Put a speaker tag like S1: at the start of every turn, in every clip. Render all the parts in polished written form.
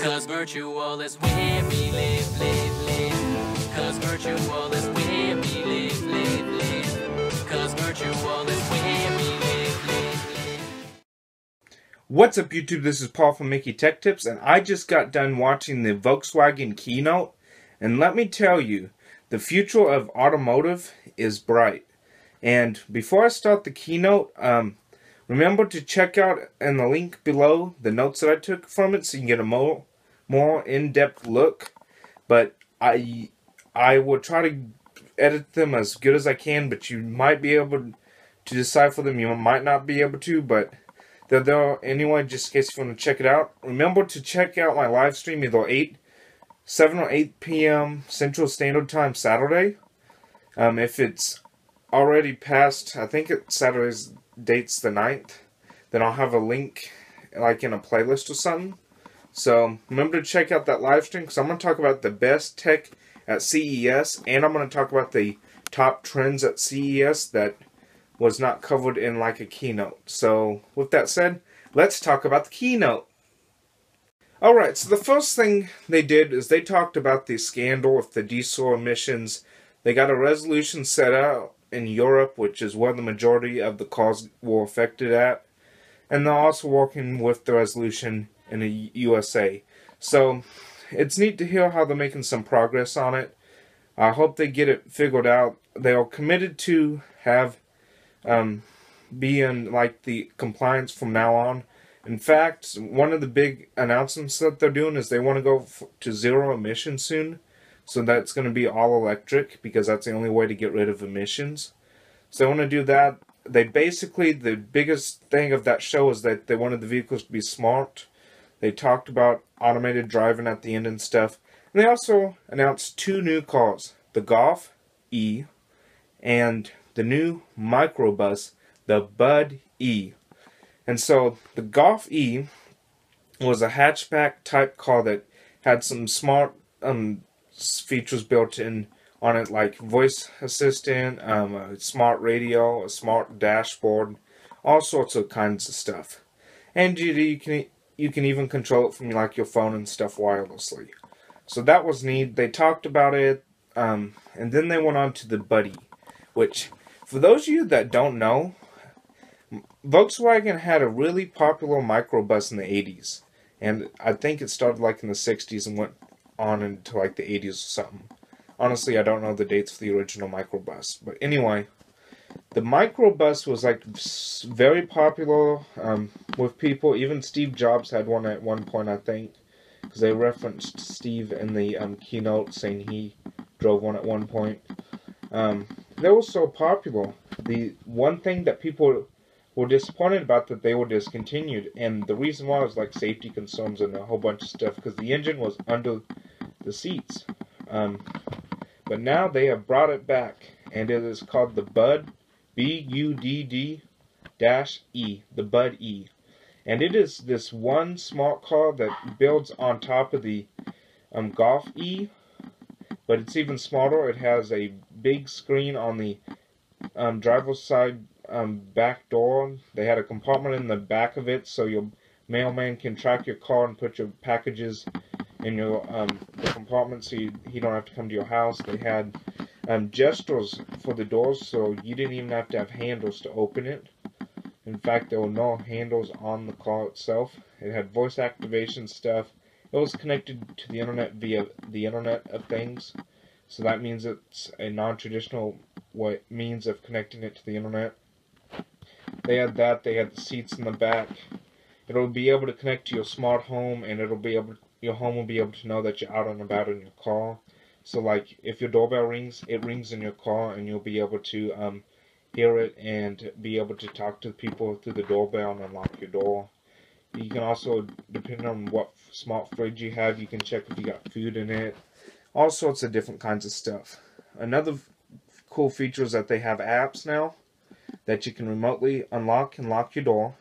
S1: 'Cause virtual is where we live, live, live. 'Cause virtual is where we live, live, live. 'Cause virtual is where we live, live, live.
S2: What's up, YouTube? This is Paul from Mickey Tech Tips, and I just got done watching the Volkswagen Keynote, and let me tell you, the future of automotive is bright. And before I start the keynote, remember to check out in the link below the notes that I took from it, so you can get a more in-depth look. But I will try to edit them as good as I can, but you might be able to decipher them. You might not be able to, but they're there anyway, just in case you want to check it out. Remember to check out my live stream either 7 or 8 p.m. Central Standard Time Saturday. If it's already past, I think Saturday's date's the 9th, then I'll have a link like in a playlist or something. So remember to check out that live stream, because I'm going to talk about the best tech at CES, and I'm going to talk about the top trends at CES that was not covered in like a keynote. So with that said, let's talk about the keynote. Alright, so the first thing they did is they talked about the scandal with the diesel emissions. They got a resolution set out in Europe, which is where the majority of the cars were affected at. And they're also working with the resolution in the USA. So it's neat to hear how they're making some progress on it. I hope they get it figured out. They are committed to have be in like the compliance from now on. In fact, one of the big announcements that they're doing is they want to go to zero emission soon. So that's going to be all electric, because that's the only way to get rid of emissions. So they want to do that. They basically, the biggest thing of that show is that they wanted the vehicles to be smart. They talked about automated driving at the end and stuff. And they also announced 2 new cars, the Golf E and the new microbus, the Bud E. And so the Golf E was a hatchback type car that had some smart features built in on it, like voice assistant, a smart radio, a smart dashboard, all sorts of kinds of stuff. And you can even control it from like your phone and stuff wirelessly. So that was neat. They talked about it, and then they went on to the Buddy, which, for those of you that don't know, Volkswagen had a really popular microbus in the 80s. And I think it started like in the 60s and went on into like the 80s or something. Honestly, I don't know the dates for the original microbus. But anyway, the microbus was like very popular with people. Even Steve Jobs had one at one point, I think. Because they referenced Steve in the keynote, saying he drove one at one point. They were so popular. The one thing that people were disappointed about, that they were discontinued, and the reason why was like safety concerns and a whole bunch of stuff, because the engine was under the seats. But now they have brought it back, and it is called the Bud, B-U-D-D-E, the Bud E. And it is this one smart car that builds on top of the Golf E, but it's even smarter. It has a big screen on the driver's side back door. They had a compartment in the back of it, so your mailman can track your car and put your packages in your the compartment, so he don't have to come to your house. They had gestures for the doors, so you didn't even have to have handles to open it. In fact, there were no handles on the car itself. It had voice activation stuff. It was connected to the internet via the Internet of Things, so that means it's a non-traditional means of connecting it to the internet. They had that. They had the seats in the back. It'll be able to connect to your smart home, and your home will be able to know that you're out and about in your car. So like if your doorbell rings, it rings in your car, and you'll be able to hear it and be able to talk to people through the doorbell and unlock your door. You can also, depending on what smart fridge you have, you can check if you got food in it. All sorts of different kinds of stuff. Another cool feature is that they have apps now that you can remotely unlock and lock your door.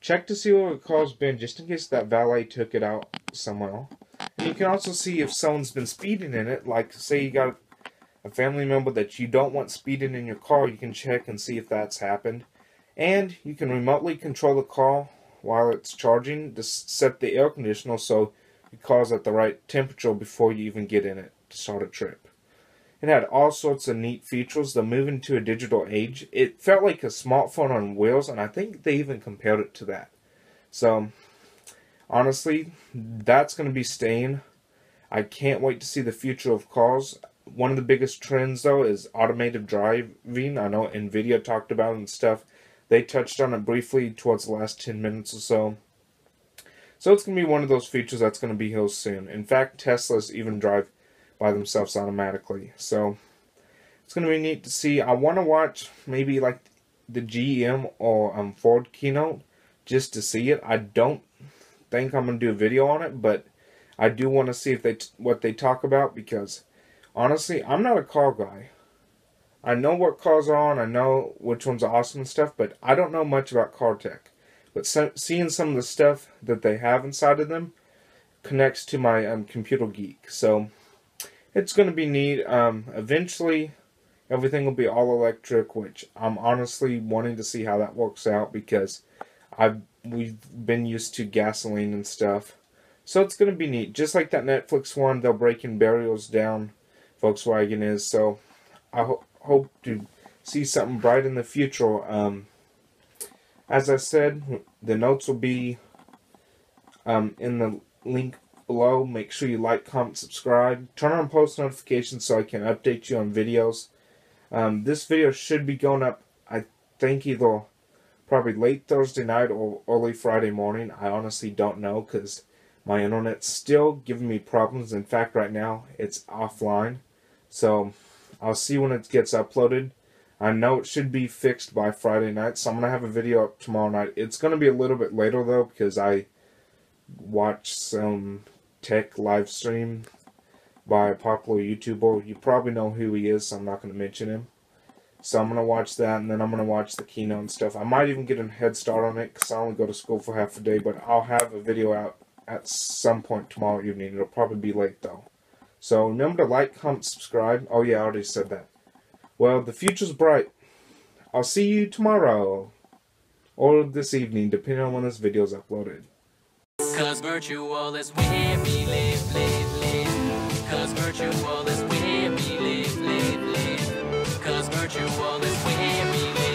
S2: Check to see where your car's been, just in case that valet took it out somewhere. And you can also see if someone's been speeding in it. Like, say you got a family member that you don't want speeding in your car, you can check and see if that's happened. And you can remotely control the car while it's charging to set the air conditioner so your car's at the right temperature before you even get in it to start a trip. It had all sorts of neat features. They're moving to a digital age. It felt like a smartphone on wheels, and I think they even compared it to that. So, honestly, that's going to be staying. I can't wait to see the future of cars. One of the biggest trends, though, is automated driving. I know NVIDIA talked about it and stuff. They touched on it briefly towards the last 10 minutes or so. So it's going to be one of those features that's going to be here soon. In fact, Teslas even drive by themselves automatically. So it's going to be neat to see. I want to watch maybe like the GM or Ford keynote just to see it. I don't think I'm going to do a video on it, but I do want to see if what they talk about, because honestly, I'm not a car guy. I know what cars are on, I know which ones are awesome and stuff, but I don't know much about car tech. But seeing some of the stuff that they have inside of them connects to my computer geek. So it's going to be neat. Eventually, everything will be all electric, which I'm honestly wanting to see how that works out, because we've been used to gasoline and stuff. So it's going to be neat. Just like that Netflix one, they're breaking barriers down, Volkswagen is. So I hope to see something bright in the future. As I said, the notes will be in the link below. Make sure you like, comment, subscribe. Turn on post notifications so I can update you on videos. This video should be going up, I think, either probably late Thursday night or early Friday morning. I honestly don't know, because my internet's still giving me problems. In fact, right now it's offline. So I'll see when it gets uploaded. I know it should be fixed by Friday night, so I'm going to have a video up tomorrow night. It's going to be a little bit later, though, because I watched some tech live stream by a popular YouTuber. You probably know who he is, so I'm not going to mention him. So I'm going to watch that, and then I'm going to watch the keynote and stuff. I might even get a head start on it, because I only go to school for half a day, but I'll have a video out at some point tomorrow evening. It'll probably be late, though. So remember to like, comment, subscribe. Oh yeah, I already said that. Well, the future's bright. I'll see you tomorrow. Or this evening, depending on when this video is uploaded.
S1: Cause virtual is where we live, live, live. Cause virtual is where we live, live, live. Cause virtual is where we live.